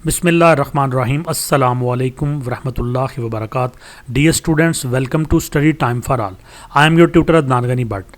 Bismillahirrahmanirrahim. Assalamu alaikum warahmatullahi wabarakatuh. Dear students, welcome to Study Time for All. I am your tutor Adnan Ghani Bhatt.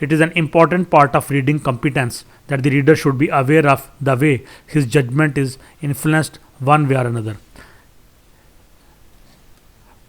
It is an important part of reading competence that the reader should be aware of the way his judgment is influenced one way or another.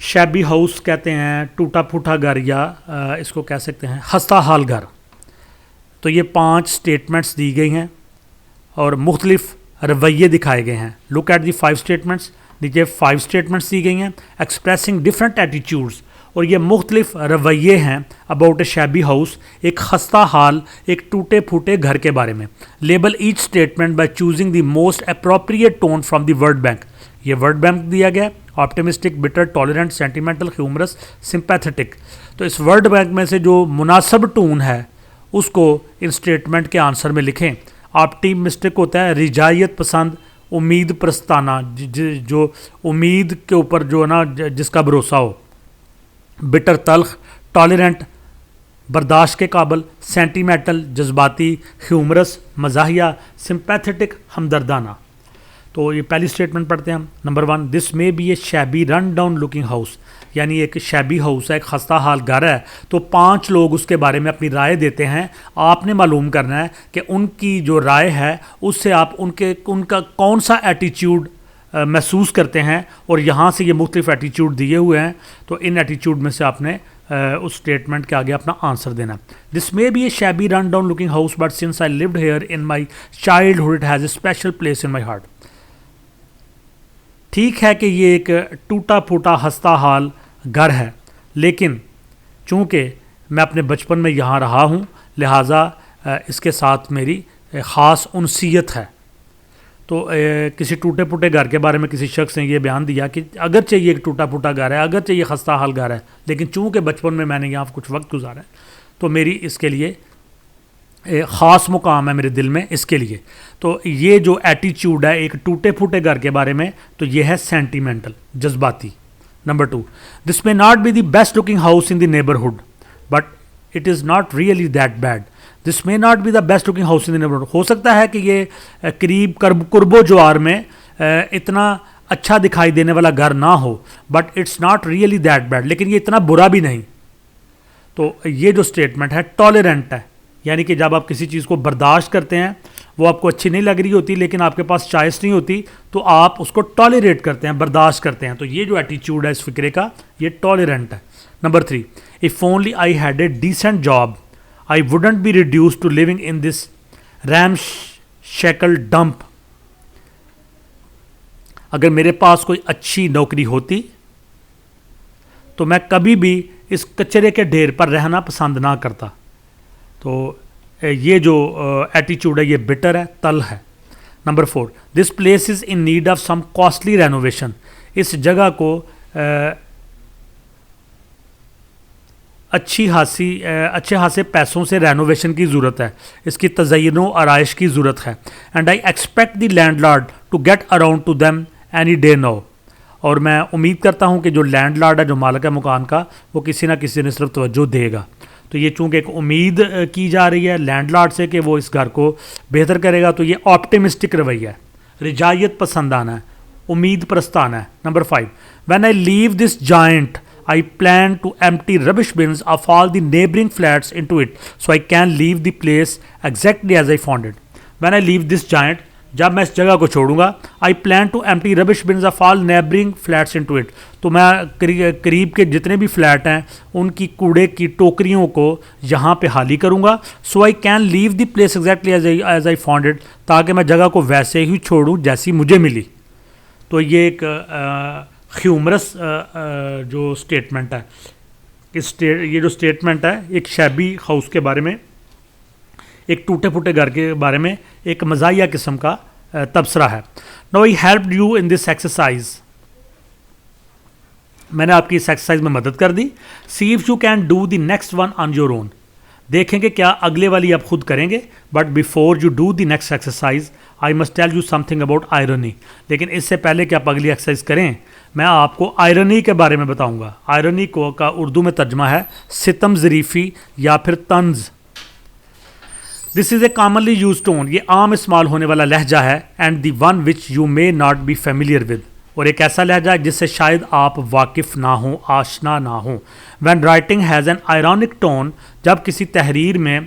Shabby house کہتے ہیں ٹوٹا پھوٹا گھر، یا اس کو کہہ سکتے ہیں خستہ حال گھر. تو یہ 5 سٹیٹمنٹس دی گئی ہیں اور مختلف رویے دکھائے گئے ہیں. Look at the 5 statements. نیچے 5 اسٹیٹمنٹس دی گئی ہیں ایکسپریسنگ ڈفرینٹ ایٹیٹیوڈس، اور یہ مختلف رویے ہیں اباؤٹ اے شیبی ہاؤس، ایک خستہ حال، ایک ٹوٹے پھوٹے گھر کے بارے میں. Label each statement by choosing the most appropriate tone from the word bank. یہ ورڈ بینک دیا گیا optimistic, butter, tolerant, sentimental, humorous, sympathetic. تو اس ورڈ بینک میں سے جو مناسب ٹون ہے اس کو ان اسٹیٹمنٹ کے آنسر میں لکھیں. آپٹیمسٹک ہوتا ہے رجائیت پسند، امید پرستانہ، جو امید کے اوپر جو ہے نا جس کا بھروسہ ہو. بٹر تلخ، ٹالرنٹ برداشت کے قابل، سینٹیمنٹل جذباتی، ہیومرس مزاحیہ، سمپیتھیٹک ہمدردانہ. تو یہ پہلی اسٹیٹمنٹ پڑھتے ہیں ہم. Number 1، this may be a shabby run down looking house, یعنی ایک شیبی ہاؤس ہے، ایک خستہ حال گھر ہے. تو 5 لوگ اس کے بارے میں اپنی رائے دیتے ہیں. آپ نے معلوم کرنا ہے کہ ان کی جو رائے ہے اس سے آپ ان کا کون سا ایٹیچیوڈ محسوس کرتے ہیں، اور یہاں سے یہ مختلف ایٹیچیوڈ دیے ہوئے ہیں. تو ان ایٹیچیوڈ میں سے آپ نے اس اسٹیٹمنٹ کے آگے اپنا آنسر دینا. This may be a shabby run down looking house but since I lived here in my childhood it has a special place in my heart. ٹھیک ہے کہ یہ ایک ٹوٹا پھوٹا خستہ حال گھر ہے، لیکن چونکہ میں اپنے بچپن میں یہاں رہا ہوں لہٰذا اس کے ساتھ میری خاص انسیت ہے. تو کسی ٹوٹے پھوٹے گھر کے بارے میں کسی شخص نے یہ بیان دیا کہ اگرچہ یہ ایک ٹوٹا پھوٹا گھر ہے، اگرچہ یہ خستہ حال گھر ہے، لیکن چونکہ بچپن میں میں نے یہاں کچھ وقت گزارا ہے تو میری اس کے لیے خاص مقام ہے میرے دل میں اس کے لیے. تو یہ جو ایٹیچیوڈ ہے ایک ٹوٹے پھوٹے گھر کے بارے میں، تو یہ ہے سینٹیمنٹل، جذباتی. Number 2، this may not be the best looking house in the neighbourhood but it is not really that bad. This may not be the best looking house in the neighbourhood. ہو سکتا ہے کہ یہ قرب و جوار میں اتنا اچھا دکھائی دینے والا گھر نہ ہو، but it's not really that bad, لیکن یہ اتنا برا بھی نہیں. تو یہ جو اسٹیٹمنٹ ہے ٹالرنٹ ہے، یعنی کہ جب آپ کسی چیز کو برداشت کرتے ہیں، وہ آپ کو اچھی نہیں لگ رہی ہوتی لیکن آپ کے پاس چوائس نہیں ہوتی، تو آپ اس کو ٹالریٹ کرتے ہیں، برداشت کرتے ہیں. تو یہ جو ایٹیچیوڈ ہے اس فکرے کا یہ ٹالرنٹ ہے. Number 3، if only I had a decent job I wouldn't be reduced to living in this ramshackle dump. اگر میرے پاس کوئی اچھی نوکری ہوتی تو میں کبھی بھی اس کچرے کے ڈھیر پر رہنا پسند نہ کرتا. تو یہ جو ایٹیچیوڈ ہے یہ بٹر ہے، تل ہے. Number 4، this place is in need of some costly renovation. اس جگہ کو اچھے خاصے پیسوں سے رینوویشن کی ضرورت ہے، اس کی تزئین و آرائش کی ضرورت ہے. And I expect the landlord to get around to them any day now. اور میں امید کرتا ہوں کہ جو لینڈ لارڈ ہے، جو مالک ہے مکان کا، وہ کسی نہ کسی نے صرف توجہ دے گا. تو یہ چونکہ ایک امید کی جا رہی ہے لینڈ لارڈ سے کہ وہ اس گھر کو بہتر کرے گا، تو یہ آپٹیمسٹک رویہ ہے، رجائیت پسندانہ ہے، امید پرستانہ ہے. Number 5، when I leave this joint I plan to empty rubbish bins of all the neighboring flats into it so I can leave the place exactly as I found it. When I leave this giant، جب میں اس جگہ کو چھوڑوں گا، I plan to empty rubbish bins of all neighboring flats into it، تو میں قریب کے جتنے بھی فلیٹ ہیں ان کی کوڑے کی ٹوکریوں کو یہاں پہ خالی کروں گا. So I can leave the place exactly as I found it، تاکہ میں جگہ کو ویسے ہی چھوڑوں جیسی مجھے ملی. تو یہ ایک ہیومرس جو اسٹیٹمنٹ ہے، یہ جو اسٹیٹمنٹ ہے ایک شیبی ہاؤس کے بارے میں، ایک ٹوٹے پھوٹے گھر کے بارے میں ایک مزاحیہ قسم کا تبصرہ ہے. No I helped you in this exercise, میں نے آپ کی اس ایکسرسائز میں مدد کر دی. See if you can do the next one on your own, دیکھیں کہ کیا اگلے والی آپ خود کریں گے. But before you do the next exercise I must tell you something about irony. لیکن اس سے پہلے کہ آپ اگلی ایکسرسائز کریں میں آپ کو آئرنی کے بارے میں بتاؤں گا. آئرنی کا اردو میں ترجمہ ہے ستم ظریفی یا پھر طنز. This is a commonly used tone, یہ عام استعمال ہونے والا لہجہ ہے. And the one which you may not be familiar with, اور ایک ایسا لہجہ ہے جس سے شاید آپ واقف نہ ہوں، آشنا نہ ہوں. When writing has an ironic tone, جب کسی تحریر میں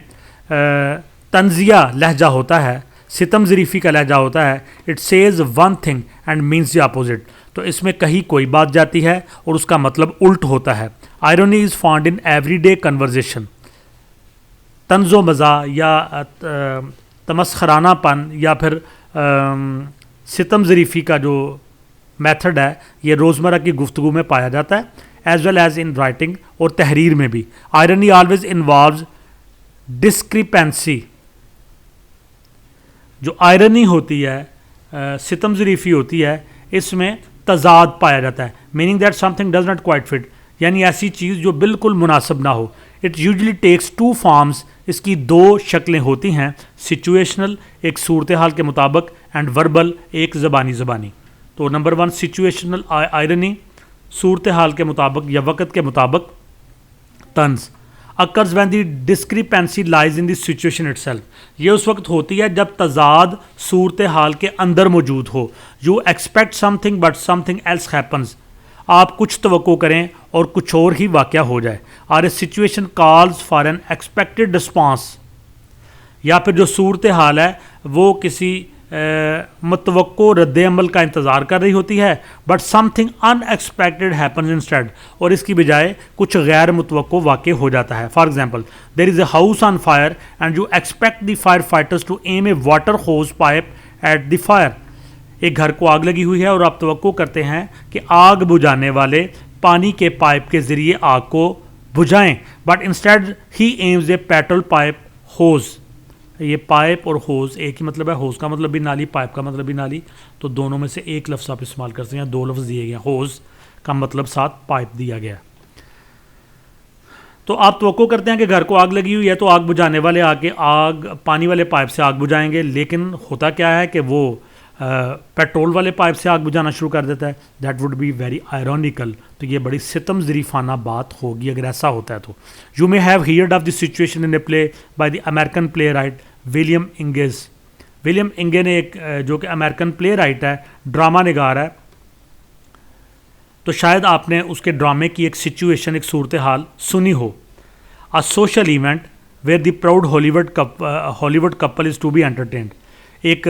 طنزیہ لہجہ ہوتا ہے. ستم ظریفی کا لہجہ ہوتا ہے it says one thing and means the opposite. تو اس میں کہیں کوئی بات جاتی ہے اور اس کا مطلب الٹ ہوتا ہے. Irony is found in everyday conversation. طنز و مزاح یا تمسخرانہ پن یا پھر ستم ظریفی کا جو میتھڈ ہے یہ روزمرہ کی گفتگو میں پایا جاتا ہے as well as in writing اور تحریر میں بھی. Irony always involves discrepancy. جو آئرنی ہوتی ہے ستم ظریفی ہوتی ہے اس میں تضاد پایا جاتا ہے. Meaning that something does not quite fit, یعنی ایسی چیز جو بالکل مناسب نہ ہو. It usually takes two forms. اس کی دو شکلیں ہوتی ہیں, سچویشنل ایک صورتحال کے مطابق اینڈ وربل ایک زبانی. تو نمبر 1 سچویشنل آئرنی, صورتحال کے مطابق یا وقت کے مطابق طنز. occurs when the discrepancy lies in the situation itself. یہ اس وقت ہوتی ہے جب تضاد صورتحال کے اندر موجود ہو. You expect something but something else happens. آپ کچھ توقع کریں اور کچھ اور ہی واقعہ ہو جائے. اور a situation calls for an expected response. یا پھر جو صورتحال ہے وہ کسی متوقع رد عمل کا انتظار کر رہی ہوتی ہے but some thing in expected happens instead, اور اس کی بجائے کچھ غیر متوقع واقع ہو جاتا ہے. For example there is a house on fire and you expect the fire fighters to aim a water hose pipe at the fire. ایک گھر کو آگ لگی ہوئی ہے اور آپ توقع کرتے ہیں کہ آگ بجھانے والے پانی کے پائپ کے ذریعے آگ کو بجھائیں, but instead he aims a petrol pipe hose. یہ پائپ اور ہوز ایک ہی مطلب ہے, ہوز کا مطلب بھی نالی, پائپ کا مطلب بھی نالی, تو دونوں میں سے ایک لفظ آپ استعمال کر سکتے ہیں. 2 لفظ دیے گئے ہیں, ہوز کا مطلب ساتھ پائپ دیا گیا. تو آپ توقع کرتے ہیں کہ گھر کو آگ لگی ہوئی ہے تو آگ بجھانے والے آ کے آگ پانی والے پائپ سے آگ بجھائیں گے, لیکن ہوتا کیا ہے کہ وہ پیٹرول والے پائپ سے آگ بجھانا شروع کر دیتا ہے. That would be very ironical. تو یہ بڑی ستم ظریفانہ بات ہوگی اگر ایسا ہوتا ہے تو. You may have heard of the situation in a play by the American playwright William Inge. William Inge نے ایک جو کہ امریکن پلے رائٹ ہے, ڈرامہ نگار ہے, تو شاید آپ نے اس کے ڈرامے کی ایک سچویشن ایک صورتحال سنی ہو. A social event where the proud Hollywood couple is to be entertained. ایک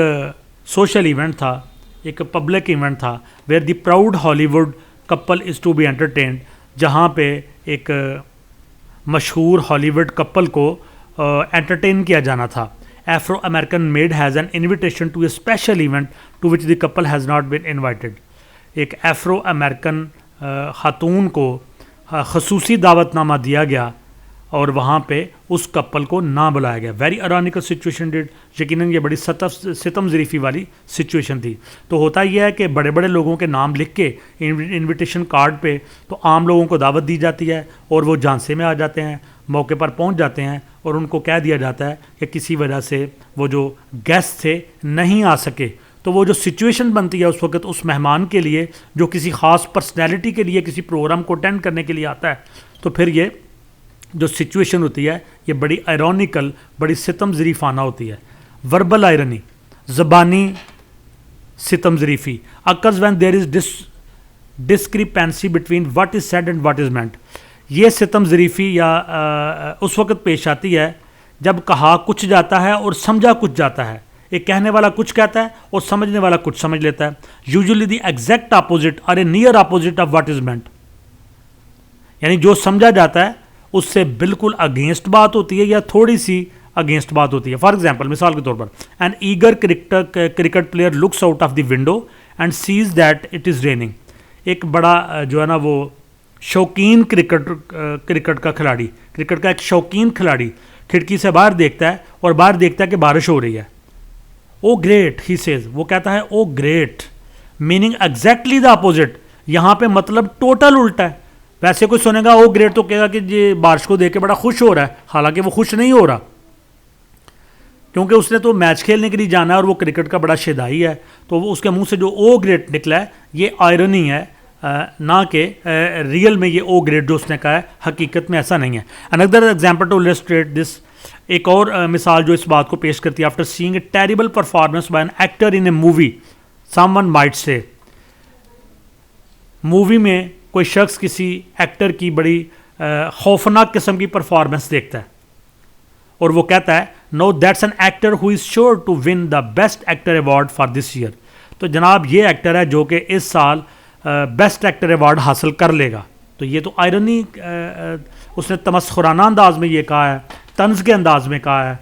سوشل ایونٹ تھا, ایک پبلک ایونٹ تھا where the proud Hollywood couple is to be entertained, جہاں پہ ایک مشہور ہالی ووڈ کپل کو انٹرٹین کیا جانا تھا. Afro American maid has an invitation to a special event to which the couple has not been invited. ایک ایفرو امریکن خاتون کو خصوصی دعوت نامہ دیا گیا اور وہاں پہ اس کپل کو نہ بلایا گیا. Very ironical situation indeed. یقیناً یہ بڑی ستم ظریفی والی سچویشن تھی. تو ہوتا یہ ہے کہ بڑے بڑے لوگوں کے نام لکھ کے انویٹیشن کارڈ پہ تو عام لوگوں کو دعوت دی جاتی ہے اور وہ جھانسے میں آ جاتے ہیں, موقع پر پہنچ جاتے ہیں اور ان کو کہہ دیا جاتا ہے کہ کسی وجہ سے وہ جو گیسٹ تھے نہیں آ سکے. تو وہ جو سچویشن بنتی ہے اس وقت اس مہمان کے لیے جو کسی خاص پرسنالٹی کے لیے کسی پروگرام کو اٹینڈ کرنے کے لیے آتا ہے, تو پھر یہ جو سچویشن ہوتی ہے یہ بڑی آئرونیکل, بڑی ستم ظریفانہ ہوتی ہے. وربل آئرنی, زبانی ستم ظریفی. occurs when there is discrepancy between what is said and what is meant. یہ ستم ظریفی یا اس وقت پیش آتی ہے جب کہا کچھ جاتا ہے اور سمجھا کچھ جاتا ہے. ایک کہنے والا کچھ کہتا ہے اور سمجھنے والا کچھ سمجھ لیتا ہے. یوزلی دی ایگزیکٹ اپوزٹ اور a near opposite of what is meant. یعنی جو سمجھا جاتا ہے اس سے بالکل اگینسٹ بات ہوتی ہے یا تھوڑی سی اگینسٹ بات ہوتی ہے. فار ایگزامپل مثال کے طور پر an eager cricket player looks out of the window and says that it is raining. ایک بڑا جو ہے نا وہ شوقین کرکٹ کا کھلاڑی, کرکٹ کا ایک شوقین کھلاڑی کھڑکی سے باہر دیکھتا ہے اور باہر دیکھتا ہے کہ بارش ہو رہی ہے. او گریٹ ہی سیز, وہ کہتا ہے oh great, meaning exactly the opposite. یہاں پہ مطلب ٹوٹل الٹا ہے. ویسے کوئی سنے گا او گریٹ تو کہے گا کہ یہ بارش کو دیکھ کے بڑا خوش ہو رہا ہے, حالانکہ وہ خوش نہیں ہو رہا کیونکہ اس نے تو میچ کھیلنے کے لیے جانا ہے اور وہ کرکٹ کا بڑا شیدائی ہے. تو وہ اس کے منہ سے جو او گریٹ نکلا ہے یہ آئرنی ہے, نہ کہ ریئل میں یہ او گریٹ جو اس نے کہا ہے حقیقت میں ایسا نہیں ہے. another example to illustrate this, ایک اور مثال جو اس بات کو پیش کرتی ہے. after seeing a terrible performance by an actor in a movie, someone might say, movie میں کوئی شخص کسی ایکٹر کی بڑی خوفناک قسم کی پرفارمنس دیکھتا ہے اور وہ کہتا ہے no that's an actor who is sure to win the best actor award for this year. تو جناب یہ ایکٹر ہے جو کہ اس سال بیسٹ ایکٹر ایوارڈ حاصل کر لے گا. تو یہ تو آئرنی اس نے تمسخرانہ انداز میں یہ کہا ہے, طنز کے انداز میں کہا ہے,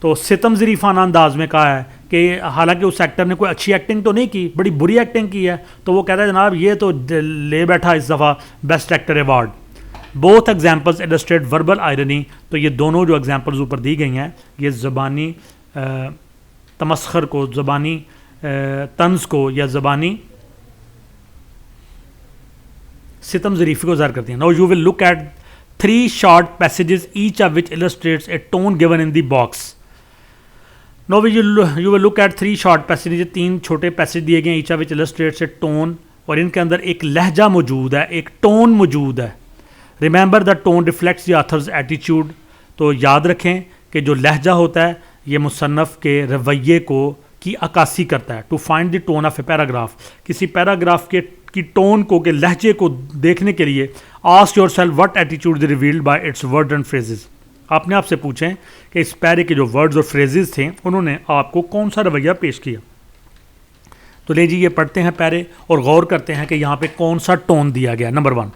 تو ستم ظریفانہ انداز میں کہا ہے کہ حالانکہ اس ایکٹر نے کوئی اچھی ایکٹنگ تو نہیں کی, بڑی بری ایکٹنگ کی ہے, تو وہ کہتا ہے جناب یہ تو لے بیٹھا اس دفعہ best actor award. Both examples illustrate verbal irony. تو یہ دونوں جو ایگزامپلز اوپر دی گئی ہیں یہ زبانی تمسخر کو, زبانی طنز کو یا زبانی ستم ظریفی کو ظاہر کرتی ہیں. Now you will look at 3 short passages each of which illustrates a tone given in the box. Now you will look at 3 short passages, 3 چھوٹے پیسج دیے گئے ہیں, each of which illustrates a tone, اور ان کے اندر ایک لہجہ موجود ہے, ایک ٹون موجود ہے. Remember the tone reflects the author's attitude. تو یاد رکھیں کہ جو لہجہ ہوتا ہے یہ مصنف کے رویے کو کی عکاسی کرتا ہے. To find the tone of a paragraph, کسی پیراگراف کی ٹون کو, کہ لہجے کو دیکھنے کے لیے ask yourself what attitude is revealed by its words and phrases. آپ نے آپ سے پوچھیں کہ اس پیرے کے جو ورڈز اور فریزز تھے انہوں نے آپ کو کون سا رویہ پیش کیا. تو لے جی یہ پڑھتے ہیں پیرے اور غور کرتے ہیں کہ یہاں پہ کون سا ٹون دیا گیا. Number 1,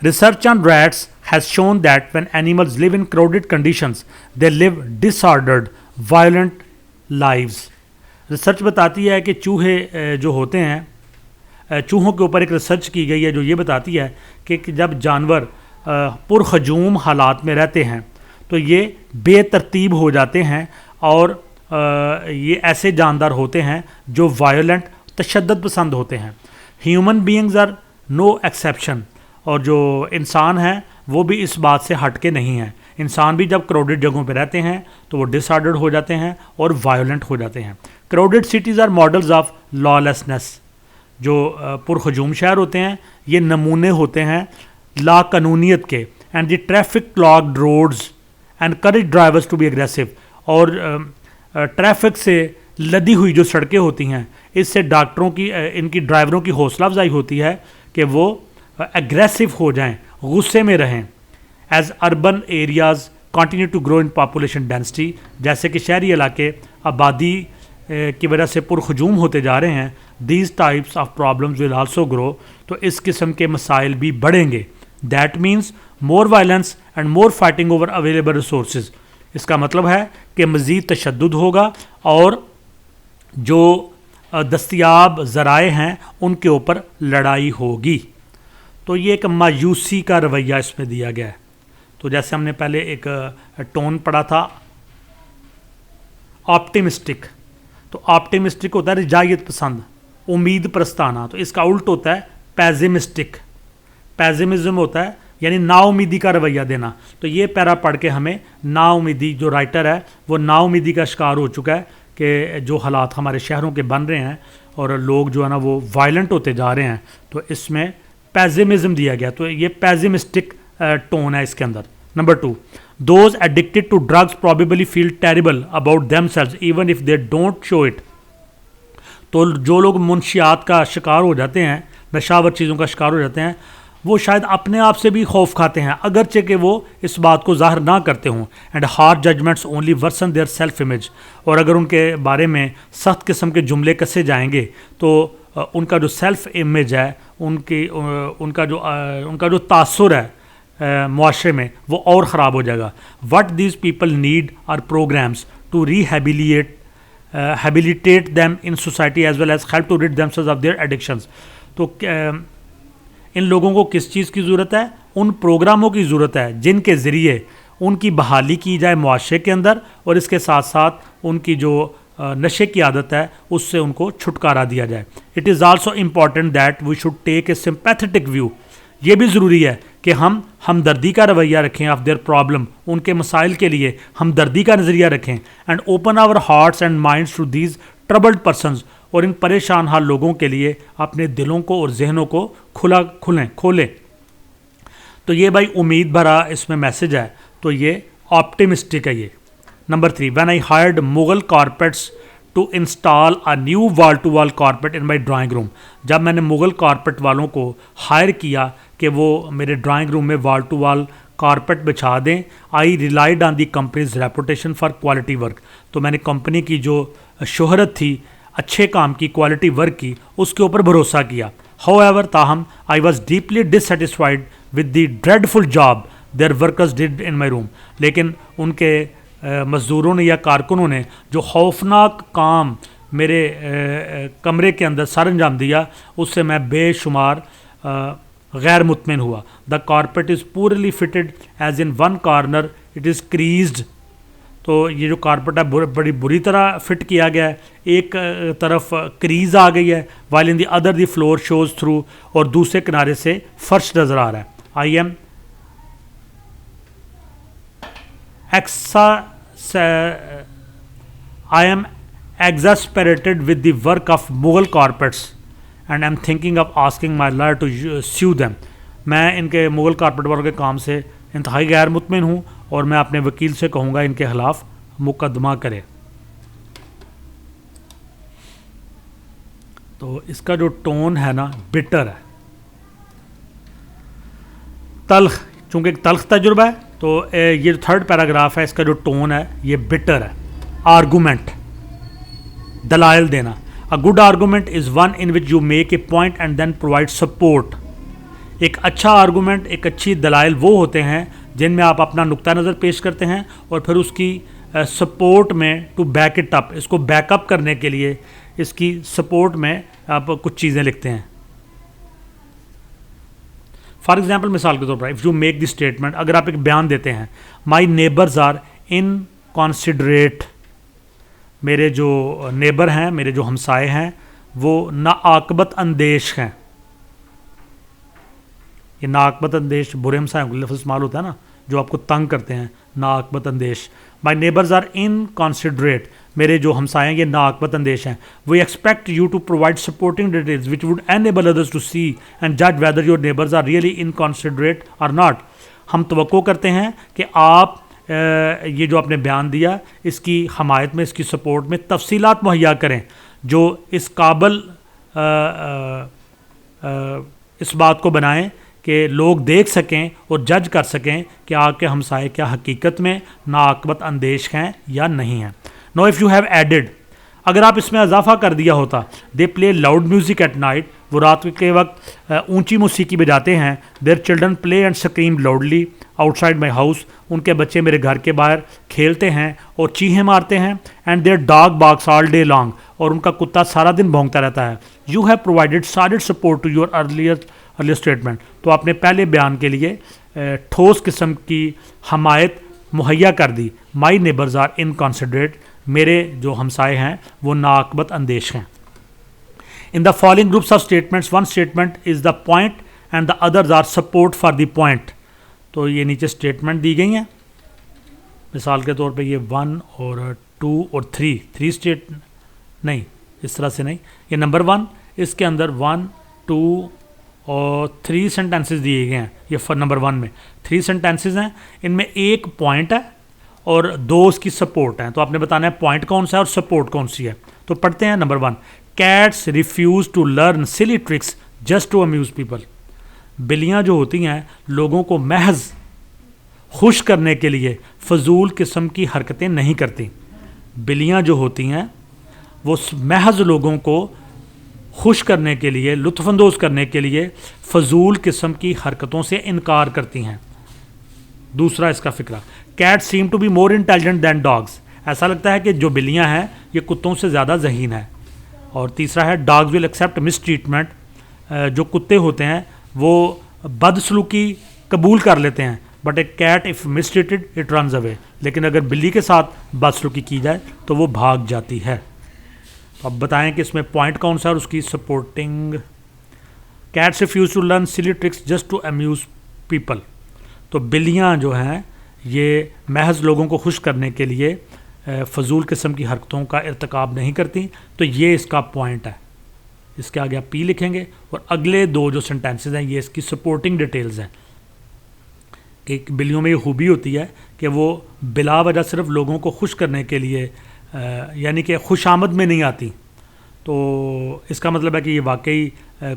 research on rats has shown that when animals live in crowded conditions they live disordered violent lives. Research بتاتی ہے کہ چوہے جو ہوتے ہیں, چوہوں کے اوپر ایک ریسرچ کی گئی ہے جو یہ بتاتی ہے کہ جب جانور پرہجوم حالات میں رہتے ہیں تو یہ بے ترتیب ہو جاتے ہیں, اور یہ ایسے جاندار ہوتے ہیں جو وائلنٹ, تشدد پسند ہوتے ہیں. Human beings are no exception, اور جو انسان ہیں وہ بھی اس بات سے ہٹ کے نہیں ہیں. انسان بھی جب کراؤڈڈ جگہوں پہ رہتے ہیں تو وہ ڈس آرڈرڈ ہو جاتے ہیں اور وائلنٹ ہو جاتے ہیں. Crowded cities are models of lawlessness. جو پرہجوم شہر ہوتے ہیں یہ نمونے ہوتے ہیں لا قانونیت کے. And the traffic clogged roads and courage drivers to be aggressive. اور ٹریفک سے لدی ہوئی جو سڑکیں ہوتی ہیں اس سے ڈاکٹروں کی, ان کی ڈرائیوروں کی حوصلہ افزائی ہوتی ہے کہ وہ اگریسو ہو جائیں, غصے میں رہیں. As urban areas continue to grow in population density, جیسے کہ شہری علاقے آبادی کی وجہ سے پرہجوم ہوتے جا رہے ہیں, these types of problems will also grow. تو اس قسم کے مسائل بھی بڑھیں گے. That means more violence and more fighting over available resources. اس کا مطلب ہے کہ مزید تشدد ہوگا اور جو دستیاب ذرائع ہیں ان کے اوپر لڑائی ہوگی. تو یہ ایک مایوسی کا رویہ اس میں دیا گیا ہے. تو جیسے ہم نے پہلے ایک ٹون پڑھا تھا آپٹیمسٹک, تو آپٹیمسٹک ہوتا ہے رجائیت پسند, امید پرستانہ. تو اس کا الٹ ہوتا ہے پیزمسٹک. پیزمزم ہوتا ہے یعنی نا امیدی کا رویہ دینا. تو یہ پیرا پڑھ کے ہمیں نا امیدی, جو رائٹر ہے وہ نا امیدی کا شکار ہو چکا ہے کہ جو حالات ہمارے شہروں کے بن رہے ہیں اور لوگ جو ہے نا وہ وائلنٹ ہوتے جا رہے ہیں, تو اس میں پیزمزم دیا گیا. تو یہ پیزمسٹک ٹون ہے اس کے اندر. Number 2, those addicted to drugs probably feel terrible about themselves even if they don't show it. تو جو لوگ منشیات کا شکار ہو جاتے ہیں, نشاور چیزوں کا شکار ہو جاتے ہیں, وہ شاید اپنے آپ سے بھی خوف کھاتے ہیں اگرچہ کہ وہ اس بات کو ظاہر نہ کرتے ہوں. And hard judgments only worsen their self image. اور اگر ان کے بارے میں سخت قسم کے جملے کسے جائیں گے تو ان کا جو سیلف امیج ہے, ان کا جو تاثر ہے معاشرے میں وہ اور خراب ہو جائے گا. What these people need are programs to rehabilitate them in society as well as help to rid themselves of their addictions. تو ان لوگوں کو کس چیز کی ضرورت ہے؟ ان پروگراموں کی ضرورت ہے جن کے ذریعے ان کی بحالی کی جائے معاشرے کے اندر, اور اس کے ساتھ ساتھ ان کی جو نشے کی عادت ہے اس سے ان کو چھٹکارا دیا جائے. It is also important that we should take a sympathetic view. یہ بھی ضروری ہے کہ ہم ہمدردی کا رویہ رکھیں آف دیئر پرابلم, ان کے مسائل کے لیے ہمدردی کا نظریہ رکھیں. And open our hearts and minds to these troubled persons. اور ان پریشان حال لوگوں کے لیے اپنے دلوں کو اور ذہنوں کو کھولیں. تو یہ بھائی امید بھرا اس میں میسج ہے, تو یہ آپٹیمسٹک ہے یہ. Number 3, when I hired Mughal carpets to install a new wall-to-wall carpet in my drawing room. جب میں نے مغل کارپٹ والوں کو ہائر کیا کہ وہ میرے ڈرائنگ روم میں وال ٹو وال کارپیٹ بچھا دیں. I relied on the company's reputation for quality work. تو میں نے کمپنی کی جو شہرت تھی اچھے کام کی, کوالٹی ورک کی, اس کے اوپر بھروسہ کیا. ہاؤ ایور تاہم I was deeply dissatisfied with the dreadful job their workers did in my room. لیکن ان کے مزدوروں نے یا کارکنوں نے جو خوفناک کام میرے کمرے کے اندر سر انجام دیا, اس سے میں بے شمار غیر مطمئن ہوا. The carpet is poorly fitted as in one corner it is creased. تو یہ جو کارپیٹ ہے بڑی بری طرح فٹ کیا گیا ہے, ایک طرف کریز آ گئی ہے, while in the other the floor shows through, اور دوسرے کنارے سے فرش نظر آ رہا ہے. I am exasperated with the work of Mughal carpets and I'm thinking of asking my lawyer to sue them. میں ان کے مغل کارپیٹ والوں کے کام سے انتہائی غیر مطمئن ہوں اور میں اپنے وکیل سے کہوں گا ان کے خلاف مقدمہ کرے. تو اس کا جو ٹون ہے نا بٹر ہے, تلخ, چونکہ ایک تلخ تجربہ ہے. تو یہ جو تھرڈ پیراگراف ہے اس کا جو ٹون ہے یہ بٹر ہے. آرگومنٹ, دلائل دینا. A good argument is one in which you make a point and then provide support. ایک اچھا آرگومنٹ, ایک اچھی دلائل وہ ہوتے ہیں جن میں آپ اپنا نقطہ نظر پیش کرتے ہیں اور پھر اس کی سپورٹ میں ٹو بیک اٹ اپ, اس کو بیک اپ کرنے کے لیے اس کی سپورٹ میں آپ کچھ چیزیں لکھتے ہیں. فار ایگزامپل, مثال کے طور پر, if you make the statement, اگر آپ ایک بیان دیتے ہیں, مائی نیبرز آر ان کانسیڈریٹ, میرے جو نیبر ہیں, میرے جو ہمسائے ہیں, وہ ناعاقبت اندیش ہیں. یہ ناعاقبت اندیش برے ہمسائے کا لفظ استعمال ہوتا ہے نا, جو آپ کو تنگ کرتے ہیں, ناعاقبت اندیش. مائی نیبرز آر ان کانسیڈریٹ, میرے جو ہمسائے ہیں یہ ناعاقبت اندیش ہیں. We expect you to provide supporting details which would enable others to see and جج whether your neighbours are really inconsiderate or not. ہم توقع کرتے ہیں کہ آپ یہ جو آپ نے بیان دیا اس کی حمایت میں, اس کی سپورٹ میں تفصیلات مہیا کریں جو اس قابل اس بات کو بنائیں کہ لوگ دیکھ سکیں اور جج کر سکیں کہ آپ کے ہمسائے کیا حقیقت میں ناعاقبت اندیش ہیں یا نہیں ہیں. Now if you have added, اگر آپ اس میں اضافہ کر دیا ہوتا, they play loud music at night, وہ رات کے وقت اونچی موسیقی بجاتے ہیں. Their children play and scream loudly outside my house, ان کے بچے میرے گھر کے باہر کھیلتے ہیں اور چیخیں مارتے ہیں. And their dog barks all day long, اور ان کا کتا سارا دن بھونکتا رہتا ہے. You have provided solid support to your earlier statement, تو آپ نے پہلے بیان کے لیے ٹھوس قسم کی حمایت مہیا کر دی. مائی نیبرز آر ان کانسیڈریٹ, میرے جو ہمسائے ہیں وہ ناعاقبت اندیش ہیں. In the following groups of statements, one statement is the point and the others are support for the point. تو یہ نیچے اسٹیٹمنٹ دی گئی ہیں, مثال کے طور پہ یہ 1 اور 2 اور 3 اسٹیٹ نہیں, اس طرح سے نہیں. یہ نمبر 1, اس کے اندر 1 2 اور 3 سینٹینسز دیے گئے ہیں. یہ نمبر 1 میں 3 سینٹینسز ہیں, ان میں ایک پوائنٹ ہے اور 2 اس کی سپورٹ ہیں. تو آپ نے بتانا ہے پوائنٹ کون سا ہے اور سپورٹ کون سی ہے. تو پڑھتے ہیں number 1, Cats refuse to learn silly tricks just to amuse people. بلیاں جو ہوتی ہیں لوگوں کو محض خوش کرنے کے لیے فضول قسم کی حرکتیں نہیں کرتی. بلیاں جو ہوتی ہیں وہ محض لوگوں کو خوش کرنے کے لیے, لطف اندوز کرنے کے لیے فضول قسم کی حرکتوں سے انکار کرتی ہیں. دوسرا اس کا فقرہ, Cats seem to be more intelligent than dogs. ایسا لگتا ہے کہ جو بلیاں ہیں یہ کتوں سے زیادہ ذہین ہیں. اور تیسرا ہے, dogs will accept miss treatment, جو کتے ہوتے ہیں وہ بدسلوکی قبول کر لیتے ہیں. But a cat if mistreated it runs away, لیکن اگر بلی کے ساتھ بدسلوکی کی جائے تو وہ بھاگ جاتی ہے. تو اب بتائیں کہ اس میں پوائنٹ کون سا ہے اور اس کی supporting. Cats refuse to learn silly tricks just to amuse people. تو بلیاں جو ہیں یہ محض لوگوں کو خوش کرنے کے لیے فضول قسم کی حرکتوں کا ارتکاب نہیں کرتی. تو یہ اس کا پوائنٹ ہے. اس کے آگے آپ پی لکھیں گے, اور اگلے 2 جو سینٹینسز ہیں یہ اس کی سپورٹنگ ڈیٹیلز ہیں. کہ بلیوں میں یہ خوبی ہوتی ہے کہ وہ بلا وجہ صرف لوگوں کو خوش کرنے کے لیے یعنی کہ خوش آمد میں نہیں آتی. تو اس کا مطلب ہے کہ یہ واقعی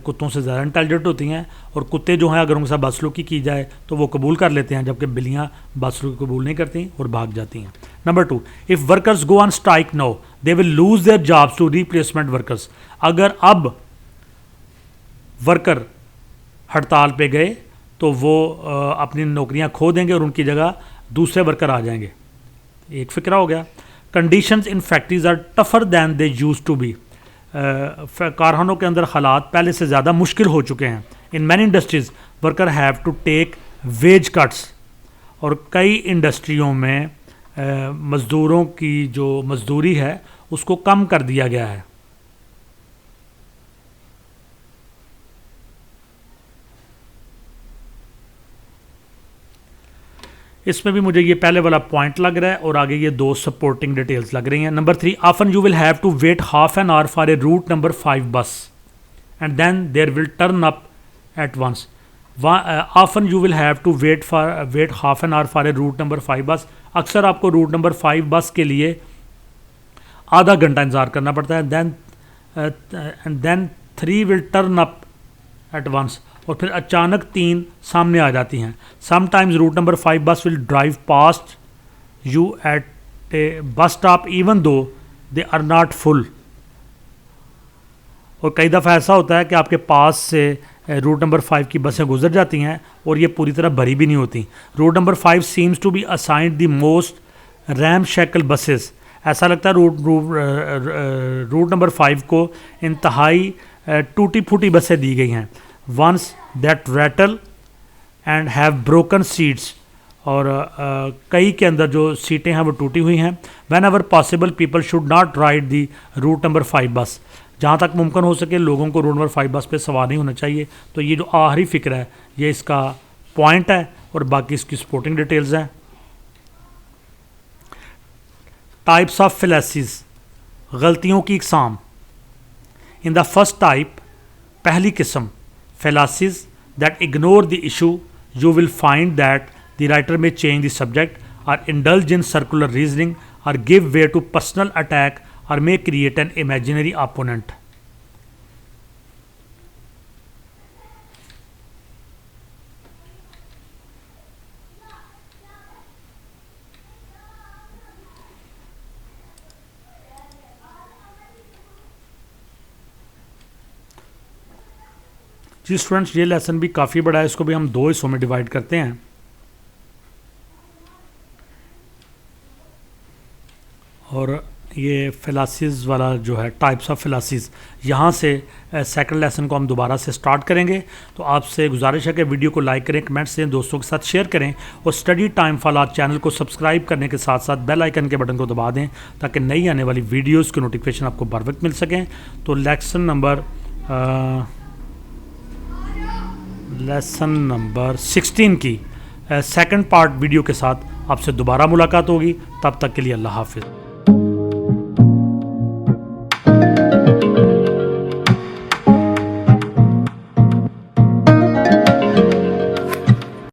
کتوں سے زیادہ انٹیلیجنٹ ہوتی ہیں، اور کتے جو ہیں اگر ان کے ساتھ بدسلوکی کی جائے تو وہ قبول کر لیتے ہیں، جبکہ بلیاں بدسلوکی قبول نہیں کرتی اور بھاگ جاتی ہیں۔ Number 2، if workers go on strike now they will lose their jobs to replacement workers. اگر اب ورکر ہڑتال پہ گئے تو وہ اپنی نوکریاں کھو دیں گے اور ان کی جگہ دوسرے ورکر آ جائیں گے۔ ایک فکرہ ہو گیا۔ Conditions in factories are tougher than they used to be. کارخانوں کے اندر حالات پہلے سے زیادہ مشکل ہو چکے ہیں۔ In many industries worker have to take wage cuts, اور کئی انڈسٹریوں میں مزدوروں کی جو مزدوری ہے اس کو کم کر دیا گیا ہے۔ اس میں بھی مجھے یہ پہلے والا پوائنٹ لگ رہا ہے اور آگے یہ دو سپورٹنگ ڈیٹیلز لگ رہی ہیں۔ Number 3، often you will have to wait half an hour for a route number 5 bus and then there will turn up at once. Often you will have to wait half an hour for a route number 5 bus. اکثر آپ کو route number 5 بس کے لیے آدھا گھنٹہ انتظار کرنا پڑتا ہے۔ Then 3 will turn up at once, اور پھر اچانک 3 سامنے آ جاتی ہیں۔ Some times route number 5 bus will drive past you at a bus stop even though they are not full. اور کئی دفعہ ایسا ہوتا ہے کہ آپ کے پاس سے روٹ نمبر 5 کی بسیں گزر جاتی ہیں اور یہ پوری طرح بھری بھی نہیں ہوتی۔ Route number 5 seems to be assigned the most ramshackle buses. ایسا لگتا ہے روٹ نمبر 5 کو انتہائی ٹوٹی پھوٹی بسیں دی گئی ہیں۔ Ones that rattle and have broken seats, اور کئی کے اندر جو سیٹیں ہیں وہ ٹوٹی ہوئی ہیں۔ Whenever possible people should not ride the route number 5 bus. جہاں تک ممکن ہو سکے لوگوں کو روٹ نمبر 5 بس پہ سوار نہیں ہونا چاہیے۔ تو یہ جو آخری فکر ہے یہ اس کا پوائنٹ ہے، اور باقی اس کی سپورٹنگ ڈیٹیلز ہیں۔ ٹائپس آف فلیسز، غلطیوں کی اقسام۔ ان دا فرسٹ ٹائپ، پہلی قسم، fallacies that ignore the issue, you will find that the writer may change the subject or indulge in circular reasoning or give way to personal attack or may create an imaginary opponent. جی students, یہ lesson بھی کافی بڑا ہے، اس کو بھی ہم 2 حصوں میں ڈیوائڈ کرتے ہیں، اور یہ فلاسیز والا جو ہے ٹائپس آف فلاسیز، یہاں سے سیکنڈ لیسن کو ہم دوبارہ سے سٹارٹ کریں گے۔ تو آپ سے گزارش ہے کہ ویڈیو کو لائک کریں، کمنٹس دیں، دوستوں کے ساتھ شیئر کریں، اور اسٹڈی ٹائم فالات چینل کو سبسکرائب کرنے کے ساتھ ساتھ بیل آئیکن کے بٹن کو دبا دیں تاکہ نئی آنے والی ویڈیوز کی نوٹیفیکیشن آپ کو بر وقت مل سکیں۔ تو لیسن نمبر 16 کی سیکنڈ پارٹ ویڈیو کے ساتھ آپ سے دوبارہ ملاقات ہوگی۔ تب تک کے لیے اللہ حافظ۔